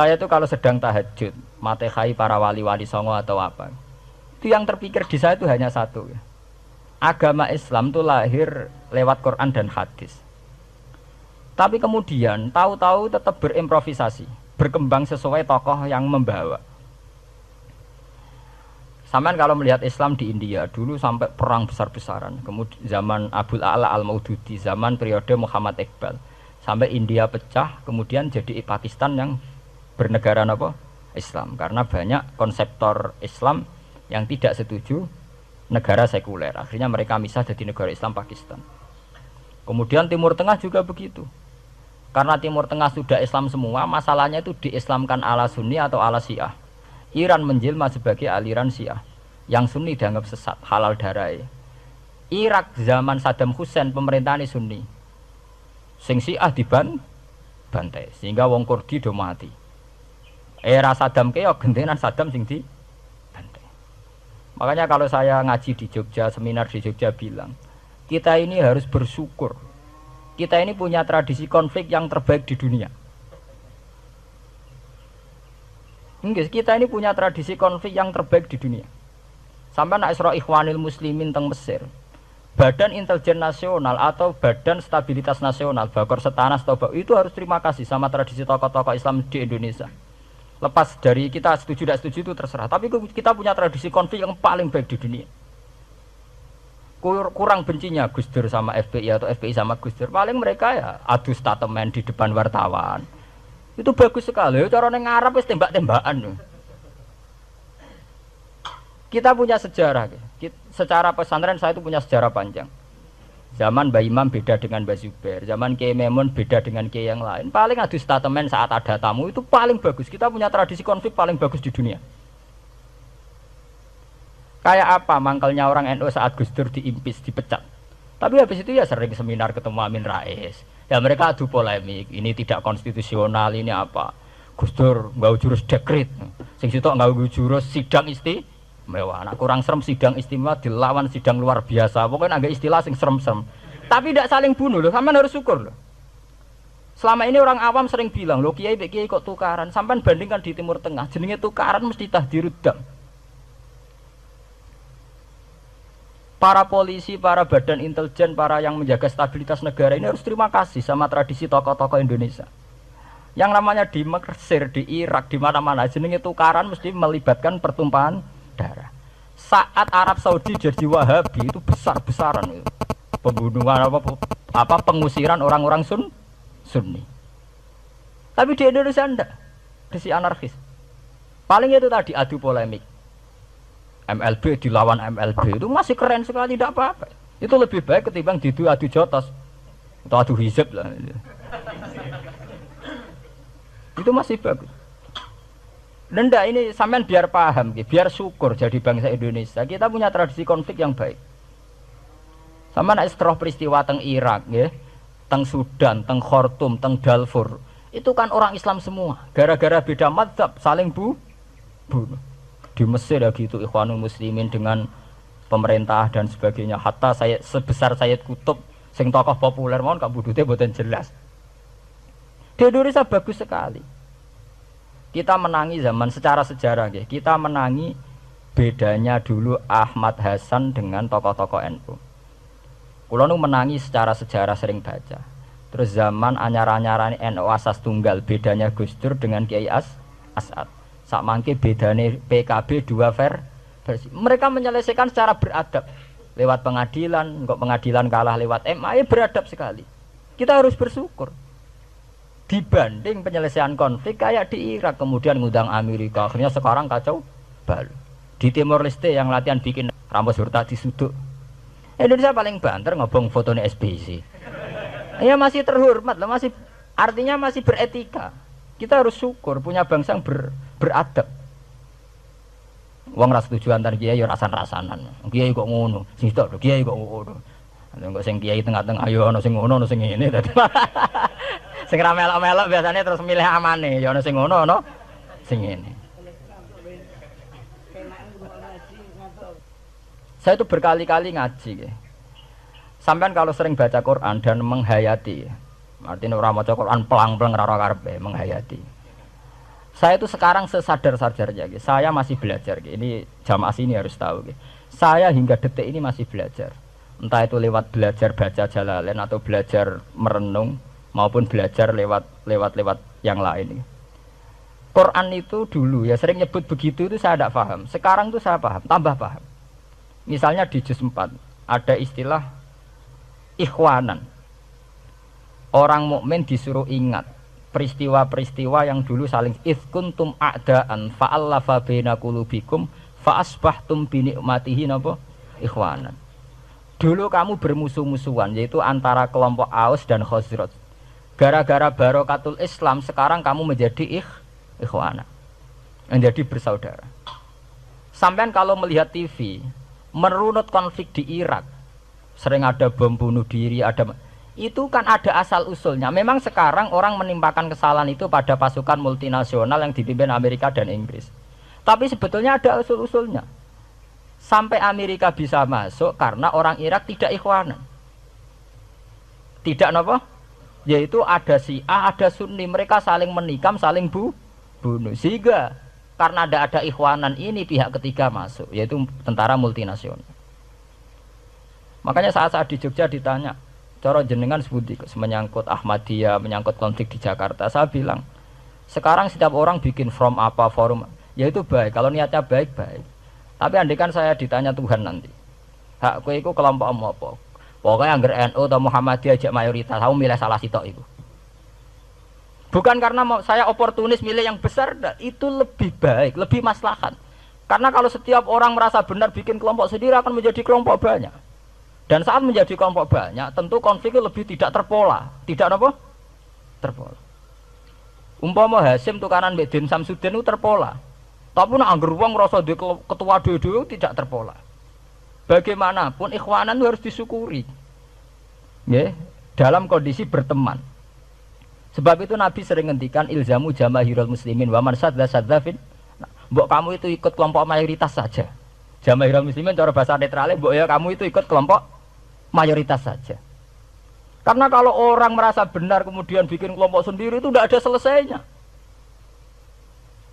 Saya tuh kalau sedang tahajud, matehai para wali-wali songo atau apa, itu yang terpikir di saya itu hanya satu ya. Agama Islam itu lahir lewat Quran dan hadis. Tapi kemudian tahu-tahu tetap berimprovisasi, berkembang sesuai tokoh yang membawa. Sampai kalau melihat Islam di India dulu sampai perang besar-besaran, kemudian zaman Abul A'la Al-Maududi, zaman periode Muhammad Iqbal, sampai India pecah, kemudian jadi Pakistan yang bernegara apa? Islam, karena banyak konseptor Islam yang tidak setuju negara sekuler. Akhirnya mereka misah jadi negara Islam Pakistan. Kemudian Timur Tengah juga begitu. Karena Timur Tengah sudah Islam semua, masalahnya itu diislamkan ala Sunni atau ala Syiah. Iran menjelma sebagai aliran Syiah. Yang Sunni dianggap sesat, halal darah. Irak zaman Saddam Hussein pemerintahan Sunni. Sing Syiah dibantai sehingga wong Kurdi do mati. Era Saddam keok gentenan Saddam sing dibantai. Makanya kalau saya ngaji di Jogja, seminar di Jogja bilang, kita ini harus bersyukur. Kita ini punya tradisi konflik yang terbaik di dunia. Kita ini punya tradisi konflik yang terbaik di dunia. Sampai nak Isra Ikhwanil Muslimin teng Mesir, Badan Intelijen Nasional atau Badan Stabilitas Nasional, Bakor Setanas atau itu harus terima kasih sama tradisi tokoh-tokoh Islam di Indonesia. Lepas dari kita setuju tidak setuju itu terserah, tapi kita punya tradisi konflik yang paling baik di dunia. Kurang bencinya Gus Dur sama FPI atau FPI sama Gus Dur, paling mereka ya adu statement di depan wartawan. Itu bagus sekali. Cara neng Arab wis tembak-tembakan. Kita punya sejarah. Secara pesantren saya itu punya sejarah panjang. Zaman Mbah Imam beda dengan Mbah Zubair, zaman Kiai Memun beda dengan Kiai yang lain. Paling adu statement saat ada tamu itu paling bagus. Kita punya tradisi konflik paling bagus di dunia. Kayak apa mangkalnya orang NU saat Gus Dur diimpis, dipecat. Tapi habis itu ya sering seminar ketemu Amin Rais. Ya mereka adu polemik, ini tidak konstitusional, ini apa. Gus Dur nggak jurus dekret, sing sitok nggak jurus sidang istimewa. Nah, kurang serem sidang istimewa dilawan sidang luar biasa. Pokoknya agak istilah sing serem-serem. Tapi tidak saling bunuh loh, sampean harus syukur loh. Selama ini orang awam sering bilang, loh kiai kok tukaran. Sampean bandingkan di Timur Tengah, jenenge tukaran mesti tahdirudam. Para polisi, para badan intelijen, para yang menjaga stabilitas negara ini harus terima kasih sama tradisi tokoh-tokoh Indonesia. Yang namanya di Mesir, di Irak, di mana-mana jenenge tukaran mesti melibatkan pertumpahan darah. Saat Arab Saudi jadi Wahabi itu besar-besaran itu. Pembunuhan apa pengusiran orang-orang Sunni. Tapi di Indonesia enggak. Tradisi anarkis. Paling itu tadi adu polemik. MLB dilawan MLB itu masih keren sekali, tidak apa-apa. Itu lebih baik ketimbang adu jotos atau adu hizib lah. Itu masih bagus. Dan ini sampean biar paham, biar syukur jadi bangsa Indonesia. Kita punya tradisi konflik yang baik. Sama nak setelah peristiwa teng Irak, ya, teng Sudan, teng Khartoum, teng Darfur, itu kan orang Islam semua. Gara-gara beda mazhab saling bunuh. Di Mesir ya gitu, Ikhwanul Muslimin dengan pemerintah dan sebagainya. Hatta saya sebesar Sayyid Qutb, sing tokoh populer mohon gak budutnya boten jelas. Di Indonesia bagus sekali. Kita menangi zaman secara sejarah, ya. Kita menangi bedanya dulu Ahmad Hasan dengan tokoh-tokoh NU. Kulo nu menangi secara sejarah sering baca. Terus zaman anyar-anyarane NU asas tunggal, bedanya Gus Dur dengan Kiai As'ad. Sak mangke bedane PKB dua versi. Mereka menyelesaikan secara beradab. Lewat pengadilan, kok pengadilan kalah lewat MA, beradab sekali. Kita harus bersyukur. Dibanding penyelesaian konflik kayak di Irak, kemudian ngundang Amerika, akhirnya sekarang kacau balu. Di Timor Leste yang latihan bikin Ramos Hurta disuduk. Indonesia paling banter ngobong fotonya SBC. Ya masih terhormat lah, masih artinya masih beretika. Kita harus syukur punya bangsa yang beradab. Wong ras tujuan antar kiai ya rasan-rasanan. Kiai kok ngono, sing tok kiai kok ngono. Engko sing kiai tengah-tengah ayo ana sing ngono, ana sing ngene dadi. Sing ra melok-melok biasanya terus milih amane, ya ana sing ngono, ana sing ngene. Saya itu berkali-kali ngaji ya. Sampean kalau sering baca Quran dan menghayati, artinya orang maca Quran pelang-pelang ora karepe menghayati. Saya itu sekarang sesadar-sadarnya, saya masih belajar. Ini jamaah sini harus tahu. Saya hingga detik ini masih belajar. Entah itu lewat belajar baca Jalalain atau belajar merenung maupun belajar lewat yang lain. Quran itu dulu ya sering nyebut begitu itu saya tidak paham. Sekarang itu saya paham, tambah paham. Misalnya di juz 4 ada istilah ikhwanan. Orang mukmin disuruh ingat peristiwa-peristiwa yang dulu saling kuntum a'daan fa'allafa baina qulubikum fa'asbahtum bi ni'matihi napa ikhwanan. Dulu kamu bermusuh-musuhan yaitu antara kelompok Aus dan Khazraj. Gara-gara barokatul Islam sekarang kamu menjadi ikhwana. Menjadi bersaudara. Sampean kalau melihat TV merunut konflik di Irak, sering ada bom bunuh diri, itu kan ada asal usulnya. Memang sekarang orang menimpakan kesalahan itu pada pasukan multinasional yang dipimpin Amerika dan Inggris. Tapi sebetulnya ada usul-usulnya. Sampai Amerika bisa masuk karena orang Irak tidak ikhwanan. Tidak apa? Yaitu ada Syiah, ada Sunni, mereka saling menikam, saling bunuh. Sehingga karena ada ikhwanan ini pihak ketiga masuk, yaitu tentara multinasional. Makanya saat di Jogja ditanya, cara jenengan sebuti menyangkut Ahmadiyah, menyangkut konflik di Jakarta, saya bilang sekarang setiap orang bikin from apa forum, yaitu baik kalau niatnya baik. Tapi andaikan saya ditanya Tuhan nanti, hak kowe iku kelompok apa? Pokoknya angger NU atau Muhammadiyah aja mayoritas, aku milih salah sitok itu. Bukan karena saya oportunis milih yang besar, itu lebih baik, lebih maslahat. Karena kalau setiap orang merasa benar bikin kelompok sendiri akan menjadi kelompok banyak. Dan saat menjadi kelompok banyak, tentu konfliknya lebih tidak terpola. Tidak apa? Terpola. Umpama Hasim tukaran mbek Din Samsudin itu terpola. Tapi nek angger wong ngrasa ketua dhewe tidak terpola. Bagaimanapun ikhwanan itu harus disyukuri. Nggih, dalam kondisi berteman. Sebab itu Nabi sering ngendikan ilzamu jamaahirul muslimin wa man sadza fin. Mbok kamu itu ikut kelompok mayoritas saja. Jamaahirul muslimin cara bahasa netralnya mbok ya kamu itu ikut kelompok mayoritas saja. Karena kalau orang merasa benar kemudian bikin kelompok sendiri itu tidak ada selesainya.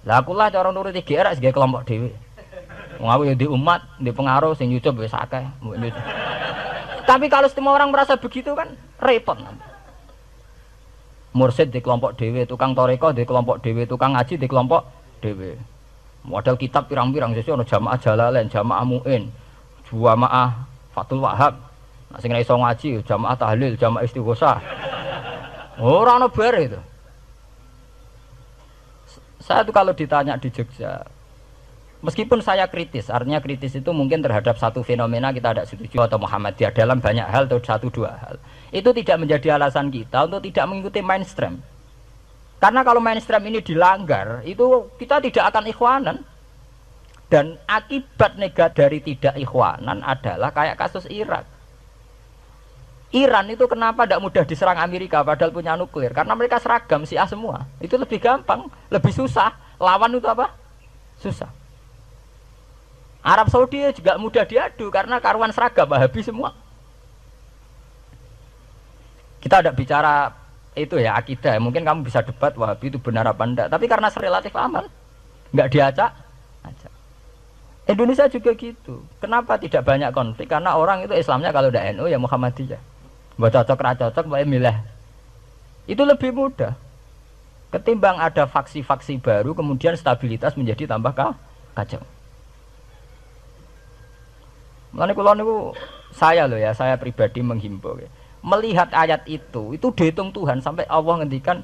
Lah akulah cara nuruti GR sebagai kelompok dhewe. Wong aku ya di umat, di pengaruh sing YouTube wis akeh. Tapi kalau semua orang merasa begitu kan repot. Mursyid di kelompok dhewe, tukang toreko di kelompok dhewe, tukang ngaji di kelompok dhewe. Model kitab pirang-pirang sesuk ana jamaah Jalalain, jamaah Muin, jamaah Fathul Wahhab. Nek sing ora iso ngaji jamaah tahlil, jamaah istighosah. Ora ana bare itu. Saya tuh kalau ditanya di Jogja, meskipun saya kritis, artinya kritis itu mungkin terhadap satu fenomena kita tidak setuju atau Muhammadiyah dalam banyak hal atau satu dua hal. Itu tidak menjadi alasan kita untuk tidak mengikuti mainstream. Karena kalau mainstream ini dilanggar, itu kita tidak akan ikhwanan. Dan akibat negatif dari tidak ikhwanan adalah kayak kasus Irak. Iran itu kenapa tidak mudah diserang Amerika padahal punya nuklir? Karena mereka seragam Syiah semua. Itu lebih gampang, lebih susah. Lawan itu apa? Susah. Arab Saudi juga mudah diadu karena karuan seragam Wahabi semua. Kita tidak bicara itu ya akidah. Mungkin kamu bisa debat Wahabi itu benar apa enggak. Tapi karena relatif aman, nggak diacak. Indonesia juga gitu. Kenapa tidak banyak konflik? Karena orang itu Islamnya kalau udah NU ya Muhammadiyah. Buat cocok-cocok, boleh milih. Itu lebih mudah. Ketimbang ada faksi-faksi baru, kemudian stabilitas menjadi tambah kacau. Mulane kula niku saya loh ya, saya pribadi menghimbau ya. Melihat ayat itu dihitung Tuhan sampai Allah ngendikan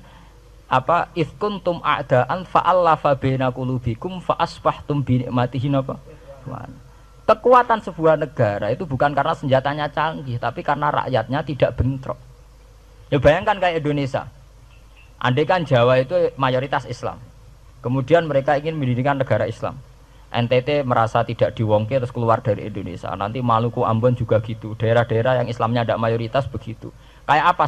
apa kuntum a'daan fa'allafa baina qulubikum fa asbahtum bi ni'matihi napa. Kekuatan sebuah negara itu bukan karena senjatanya canggih, tapi karena rakyatnya tidak bentrok. Ya bayangkan kayak Indonesia. Andai kan Jawa itu mayoritas Islam. Kemudian mereka ingin mendirikan negara Islam. NTT merasa tidak diwongke terus keluar dari Indonesia. Nanti Maluku, Ambon juga gitu. Daerah-daerah yang Islamnya tidak mayoritas begitu. Kayak apa